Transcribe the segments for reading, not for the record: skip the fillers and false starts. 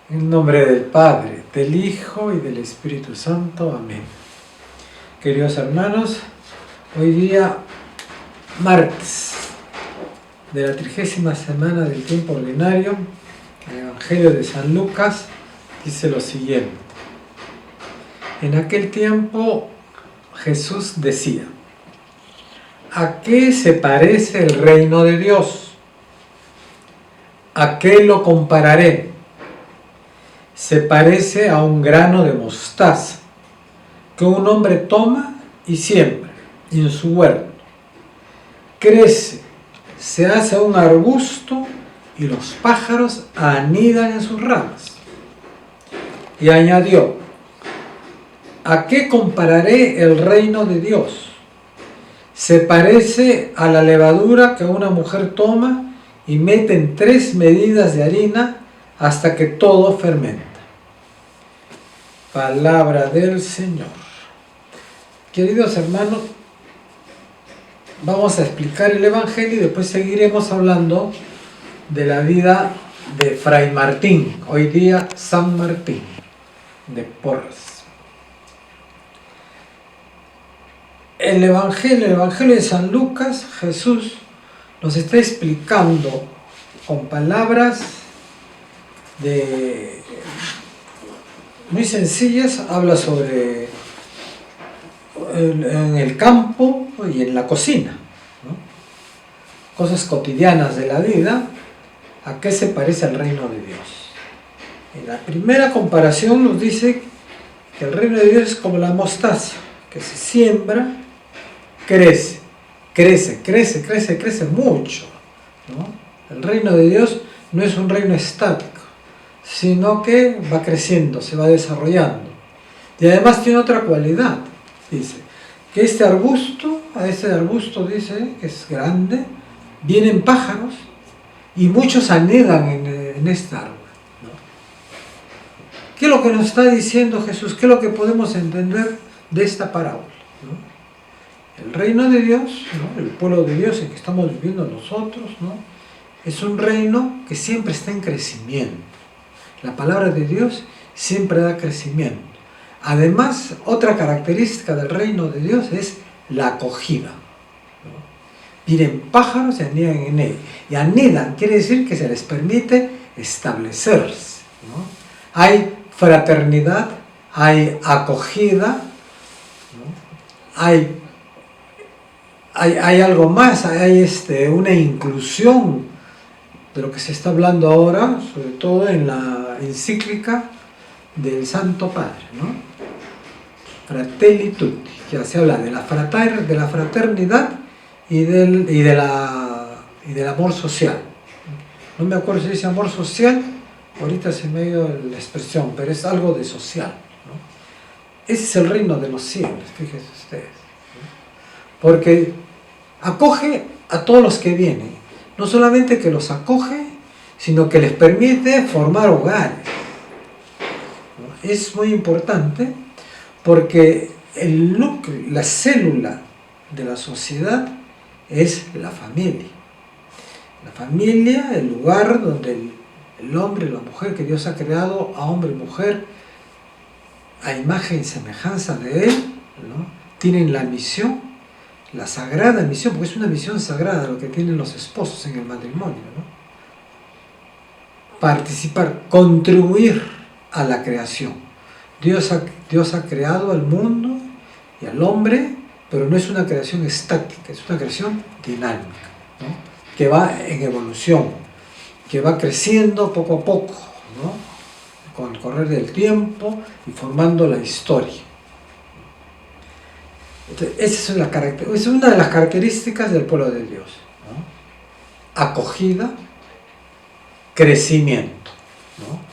En nombre del Padre, del Hijo y del Espíritu Santo. Amén. Queridos hermanos, hoy día, martes de la 30ª semana del tiempo ordinario, el Evangelio de San Lucas dice lo siguiente. En aquel tiempo Jesús decía: ¿a qué se parece el reino de Dios? ¿A qué lo compararé? Se parece a un grano de mostaza que un hombre toma y siembra en su huerto. Crece, se hace un arbusto y los pájaros anidan en sus ramas. Y añadió: ¿a qué compararé el reino de Dios? Se parece a la levadura que una mujer toma y mete en 3 medidas de harina hasta que todo fermenta. Palabra del Señor. Queridos hermanos, vamos a explicar el Evangelio y después seguiremos hablando de la vida de Fray Martín, hoy día San Martín de Porres. El Evangelio de San Lucas, Jesús nos está explicando con palabras muy sencillas. Habla sobre en el campo y en la cocina, ¿no? Cosas cotidianas de la vida. ¿A qué se parece el reino de Dios? En la primera comparación nos dice que el reino de Dios es como la mostaza, que se siembra, crece mucho, ¿no? El reino de Dios no es un reino estático, sino que va creciendo, se va desarrollando. Y además tiene otra cualidad. Dice que a este arbusto dice que es grande, vienen pájaros y muchos anidan en este árbol, ¿no? ¿Qué es lo que nos está diciendo Jesús? ¿Qué es lo que podemos entender de esta parábola, ¿no? El reino de Dios, ¿no? El pueblo de Dios en que estamos viviendo nosotros, ¿no? Es un reino que siempre está en crecimiento. La palabra de Dios siempre da crecimiento. Además, otra característica del reino de Dios es la acogida, ¿no? Vienen pájaros y anidan en él. Y anidan quiere decir que se les permite establecerse, ¿no? Hay fraternidad, hay acogida, ¿no? Hay algo más, hay una inclusión de lo que se está hablando ahora, sobre todo en la encíclica del Santo Padre, ¿no? Fratelli Tutti, ya se habla de la fraternidad y del amor social. No me acuerdo si dice amor social, ahorita se me ha ido la expresión, pero es algo de social, ¿no? Ese es el reino de los cielos, fíjense ustedes, ¿no? Porque acoge a todos los que vienen, no solamente que los acoge, sino que les permite formar hogares, ¿no? Es muy importante porque el núcleo, la célula de la sociedad es la familia. La familia, el lugar donde el hombre y la mujer que Dios ha creado, a hombre y mujer, a imagen y semejanza de Él, ¿no? Tienen la misión, la sagrada misión, porque es una misión sagrada lo que tienen los esposos en el matrimonio, ¿no? Participar, contribuir a la creación. Dios ha creado al mundo y al hombre, pero no es una creación estática, es una creación dinámica, ¿no? Que va en evolución, que va creciendo poco a poco, ¿no? Con el correr del tiempo y formando la historia. Entonces, esa es una de las características del pueblo de Dios, ¿no? Acogida, crecimiento, ¿no?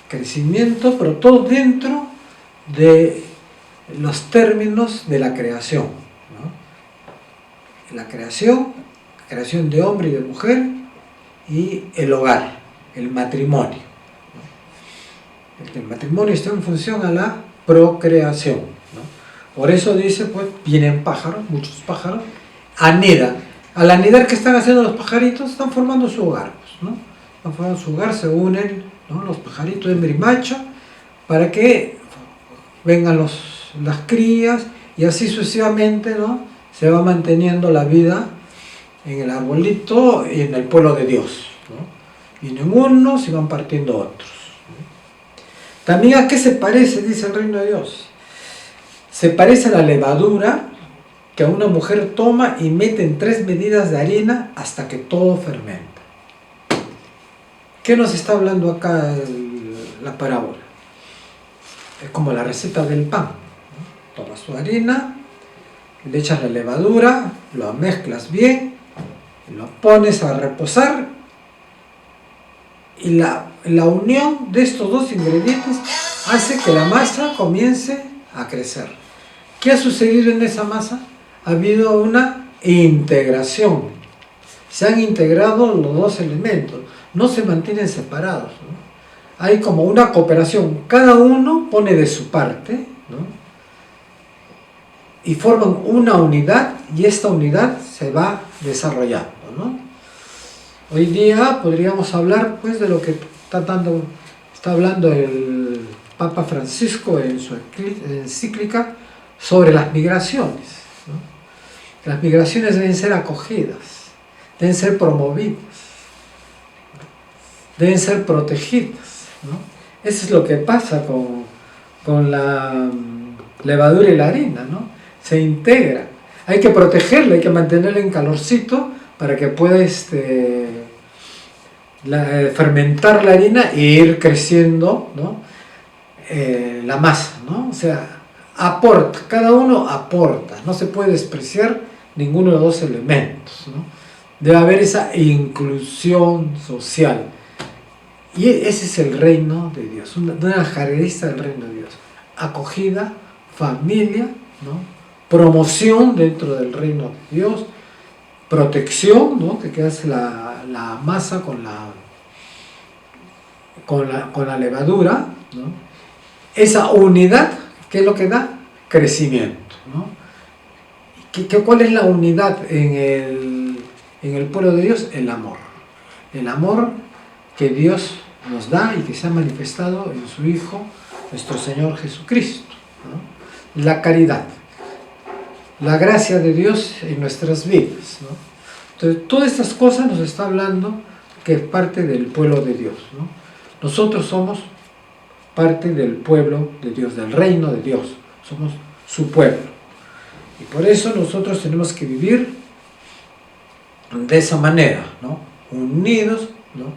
Crecimiento, pero todo dentro de los términos de la creación, ¿no? La creación de hombre y de mujer, y el hogar, el matrimonio, ¿no? El matrimonio está en función a la procreación, ¿no? Por eso dice, pues, vienen pájaros, muchos pájaros, anidan. Al anidar, ¿qué están haciendo los pajaritos? Están formando su hogar, pues, ¿no? Están formando su hogar, se unen ¿no? Los pajaritos hembra y macho, para que vengan las crías y así sucesivamente, ¿no? Se va manteniendo la vida en el arbolito y en el pueblo de Dios, ¿no? Vienen unos y van partiendo otros, ¿no? También, ¿a qué se parece? Dice el reino de Dios. Se parece a la levadura que a una mujer toma y mete en 3 medidas de harina hasta que todo fermenta. ¿Qué nos está hablando acá la parábola? Es como la receta del pan, ¿no? Tomas tu harina, le echas la levadura, lo mezclas bien, lo pones a reposar y la unión de estos dos ingredientes hace que la masa comience a crecer. ¿Qué ha sucedido en esa masa? Ha habido una integración. Se han integrado los dos elementos, no se mantienen separados, ¿no? Hay como una cooperación, cada uno pone de su parte, ¿no? Y forman una unidad y esta unidad se va desarrollando, ¿no? Hoy día podríamos hablar pues de lo que está hablando el Papa Francisco en su encíclica sobre las migraciones, ¿no? Las migraciones deben ser acogidas, deben ser promovidas, deben ser protegidas, ¿no? Eso es lo que pasa con la levadura y la harina, ¿no? Se integran. Hay que protegerla, hay que mantenerla en calorcito para que pueda fermentar la harina e ir creciendo, ¿no? La masa, ¿no? O sea, aporta, cada uno aporta, no se puede despreciar ninguno de los dos elementos, ¿no? Debe haber esa inclusión social. Y ese es el reino de Dios, una característica del reino de Dios. Acogida, familia, ¿no? Promoción dentro del reino de Dios, protección, ¿no? Que hace la masa con la levadura, ¿no? Esa unidad, ¿qué es lo que da? Crecimiento, ¿no? ¿Cuál es la unidad en el pueblo de Dios? El amor. El amor que Dios nos da y que se ha manifestado en su Hijo, nuestro Señor Jesucristo, ¿no? La caridad, la gracia de Dios en nuestras vidas, ¿no? Entonces, todas estas cosas nos está hablando que es parte del pueblo de Dios, ¿no? Nosotros somos parte del pueblo de Dios, del reino de Dios, somos su pueblo. Y por eso nosotros tenemos que vivir de esa manera, ¿no? Unidos, ¿no?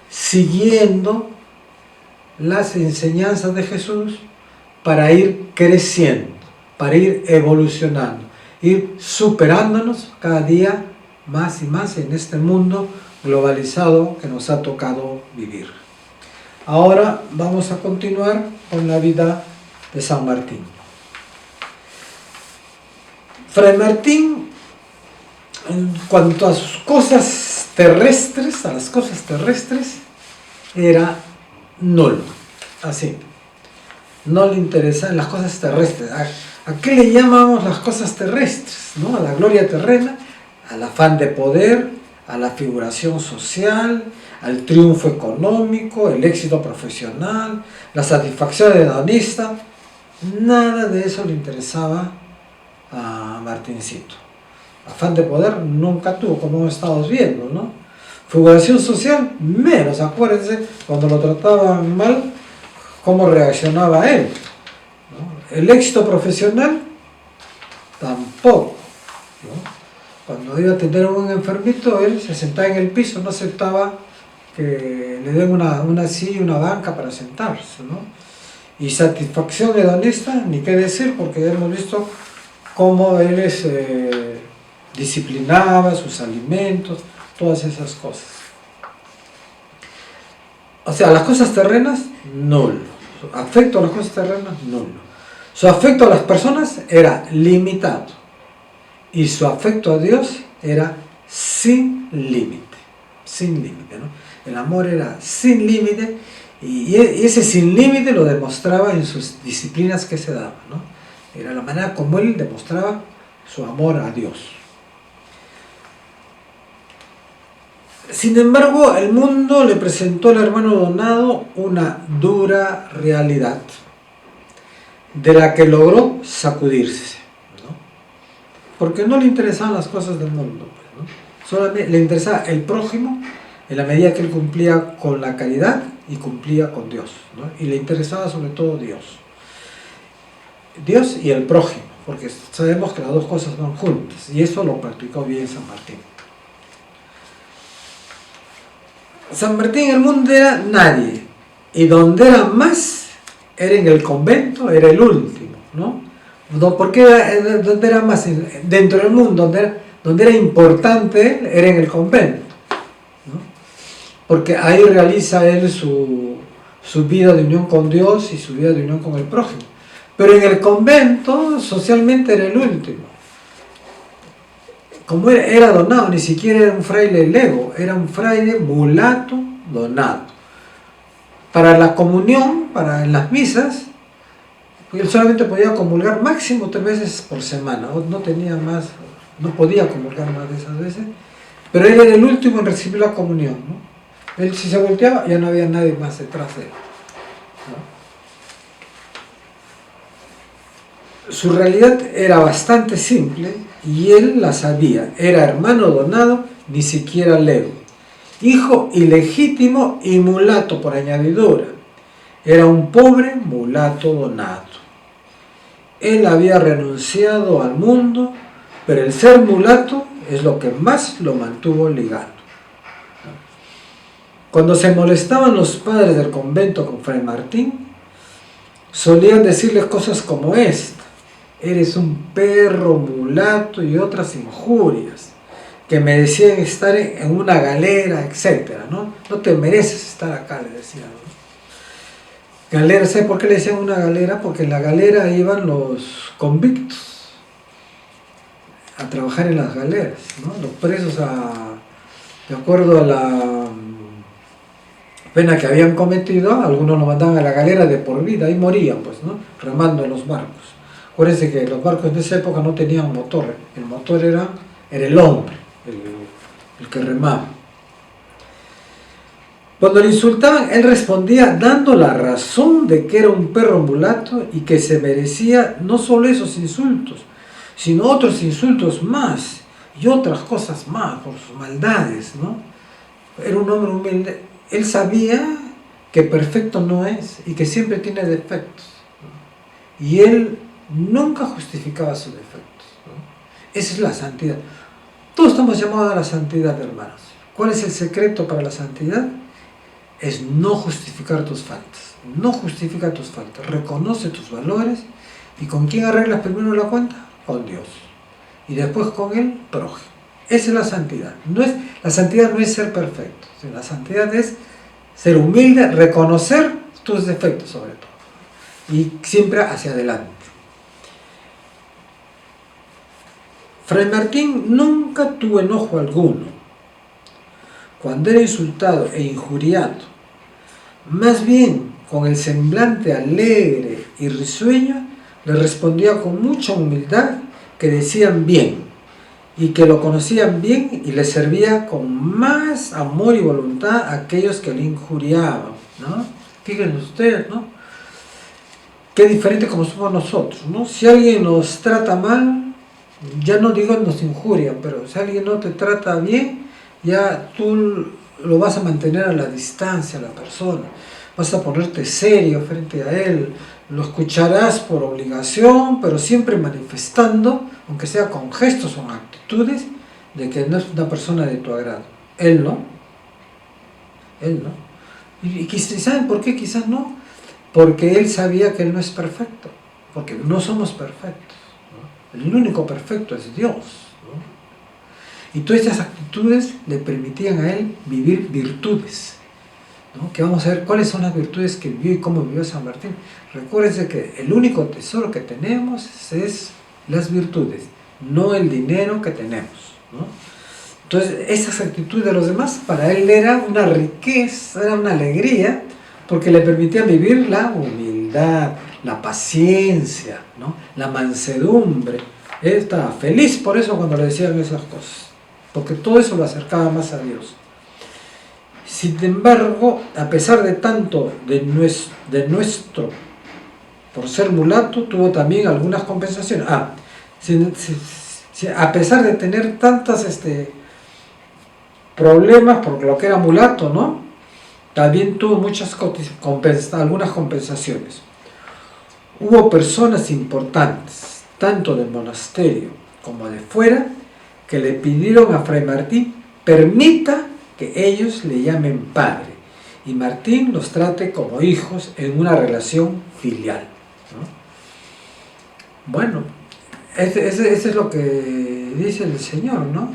Siguiendo las enseñanzas de Jesús para ir creciendo, para ir evolucionando, ir superándonos cada día más y más en este mundo globalizado que nos ha tocado vivir. Ahora vamos a continuar con la vida de San Martín. Fray Martín, en cuanto a sus cosas terrestres, era nulo, así. No le interesaban las cosas terrestres. ¿A qué le llamamos las cosas terrestres? ¿No? A la gloria terrena, al afán de poder, a la figuración social, al triunfo económico, el éxito profesional, la satisfacción hedonista. Nada de eso le interesaba a Martincito. Afán de poder nunca tuvo, como estamos viendo, ¿no? Figuración social, menos. Acuérdense, cuando lo trataban mal, cómo reaccionaba él, ¿no? El éxito profesional, tampoco, ¿no? Cuando iba a atender a un enfermito, él se sentaba en el piso, no aceptaba que le den una silla y una banca para sentarse, ¿no? Y satisfacción hedonista, ni qué decir, porque hemos visto cómo él disciplinaba sus alimentos, todas esas cosas. O sea, las cosas terrenas, nulo. Su afecto a las cosas terrenas, nulo. Su afecto a las personas era limitado. Y su afecto a Dios era sin límite. Sin límite, ¿no? El amor era sin límite. Y ese sin límite lo demostraba en sus disciplinas que se daban, ¿no? Era la manera como él demostraba su amor a Dios. Sin embargo, el mundo le presentó al hermano Donado una dura realidad, de la que logró sacudirse, ¿no? Porque no le interesaban las cosas del mundo, ¿no? Solamente le interesaba el prójimo en la medida que él cumplía con la caridad y cumplía con Dios, ¿no? Y le interesaba sobre todo Dios. Dios y el prójimo, porque sabemos que las dos cosas van juntas, y eso lo practicó bien San Martín. San Martín en el mundo era nadie, y donde era más, era en el convento, era el último, ¿no? ¿Por qué donde era más? Dentro del mundo, donde era importante, era en el convento, ¿no? Porque ahí realiza él su vida de unión con Dios y su vida de unión con el prójimo. Pero en el convento, socialmente era el último. Como era donado, ni siquiera era un fraile lego, era un fraile mulato donado. Para la comunión, en las misas, él solamente podía comulgar máximo 3 veces por semana, no tenía más, no podía comulgar más de esas veces, pero él era el último en recibir la comunión, ¿no? Él, si se volteaba, ya no había nadie más detrás de él, ¿no? Su realidad era bastante simple y él la sabía. Era hermano donado, ni siquiera lego, hijo ilegítimo y mulato por añadidura. Era un pobre mulato donado. Él había renunciado al mundo, pero el ser mulato es lo que más lo mantuvo ligado. Cuando se molestaban los padres del convento con Fray Martín, solían decirles cosas como esta: eres un perro mulato, y otras injurias que merecían estar en una galera, etc., ¿no? No te mereces estar acá, le decían, ¿no? Galera, ¿sabe por qué le decían una galera? Porque en la galera iban los convictos a trabajar en las galeras, ¿no? Los presos, de acuerdo a la pena que habían cometido, algunos los mandaban a la galera de por vida, ahí morían, pues, ¿no? Remando en los barcos. Acuérdense que los barcos de esa época no tenían motor, el motor era el hombre, el que remaba. Cuando le insultaban, él respondía dando la razón de que era un perro mulato y que se merecía no solo esos insultos, sino otros insultos más y otras cosas más por sus maldades, ¿no? Era un hombre humilde. Él sabía que perfecto no es y que siempre tiene defectos, ¿no? Y él nunca justificaba sus defectos, ¿no? Esa es la santidad. Todos estamos llamados a la santidad, hermanos. ¿Cuál es el secreto para la santidad? Es no justificar tus faltas. No justifica tus faltas. Reconoce tus valores. ¿Y con quién arreglas primero la cuenta? Con Dios. Y después con el prójimo. Esa es la santidad. La santidad no es ser perfecto. La santidad es ser humilde, reconocer tus defectos sobre todo. Y siempre hacia adelante. Fray Martín nunca tuvo enojo alguno cuando era insultado e injuriado. Más bien, con el semblante alegre y risueño, le respondía con mucha humildad que decían bien y que lo conocían bien, y le servía con más amor y voluntad a aquellos que le injuriaban, ¿no? Fíjense ustedes, ¿no? Qué diferente como somos nosotros, ¿no? Si alguien nos trata mal, ya no digo nos injuria, pero si alguien no te trata bien, ya tú lo vas a mantener a la distancia a la persona, vas a ponerte serio frente a él, lo escucharás por obligación, pero siempre manifestando, aunque sea con gestos o con actitudes, de que no es una persona de tu agrado. Él no. Y ¿saben por qué? Quizás no. Porque él sabía que él no es perfecto, porque no somos perfectos, ¿no? El único perfecto es Dios, ¿no? Y todas estas actitudes le permitían a él vivir virtudes, ¿no? Que vamos a ver cuáles son las virtudes que vivió y cómo vivió San Martín. Recuérdense que el único tesoro que tenemos es las virtudes, no el dinero que tenemos, ¿no? Entonces, esas actitudes de los demás para él era una riqueza, era una alegría, porque le permitía vivir la humildad, la paciencia, ¿no? La mansedumbre. Él estaba feliz por eso cuando le decían esas cosas, porque todo eso lo acercaba más a Dios. Sin embargo, a pesar de tanto de nuestro por ser mulato, tuvo también algunas compensaciones. A pesar de tener tantas problemas por lo que era mulato, ¿no? También tuvo algunas compensaciones. Hubo personas importantes, tanto del monasterio como de fuera, que le pidieron a Fray Martín permita que ellos le llamen padre y Martín los trate como hijos en una relación filial, ¿no? Bueno, ese es lo que dice el Señor, ¿no?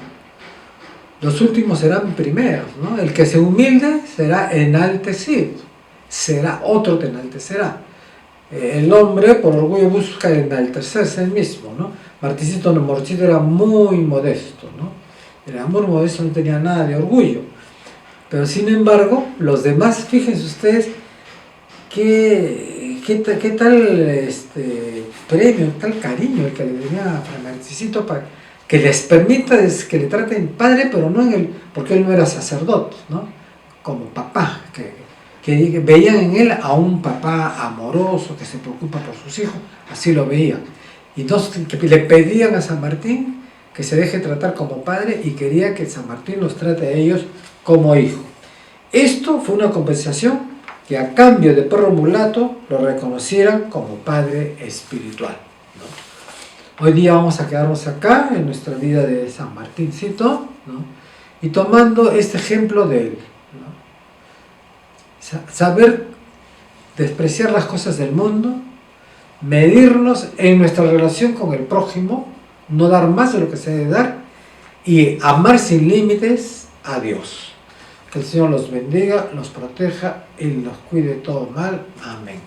Los últimos serán primeros, ¿no? El que se humilde será enaltecido, será otro te enaltecerá. El hombre por orgullo busca enaltecerse él mismo, ¿no? Martincito Morcito era muy modesto, ¿no? Era muy modesto, no tenía nada de orgullo. Pero sin embargo, los demás, fíjense ustedes, qué tal premio, tal cariño el que le tenía a Fray Martincito para que les permita que le traten padre, pero no porque él no era sacerdote, ¿no? Como papá, que veían en él a un papá amoroso que se preocupa por sus hijos, así lo veían. Y entonces que le pedían a San Martín que se deje tratar como padre y quería que San Martín los trate a ellos como hijo. Esto fue una compensación que a cambio de perro mulato lo reconocieran como padre espiritual, ¿no? Hoy día vamos a quedarnos acá en nuestra vida de San Martíncito, ¿no? Y tomando este ejemplo de él, ¿no? Saber despreciar las cosas del mundo, medirnos en nuestra relación con el prójimo, no dar más de lo que se debe dar y amar sin límites a Dios. Que el Señor los bendiga, los proteja y los cuide de todo mal. Amén.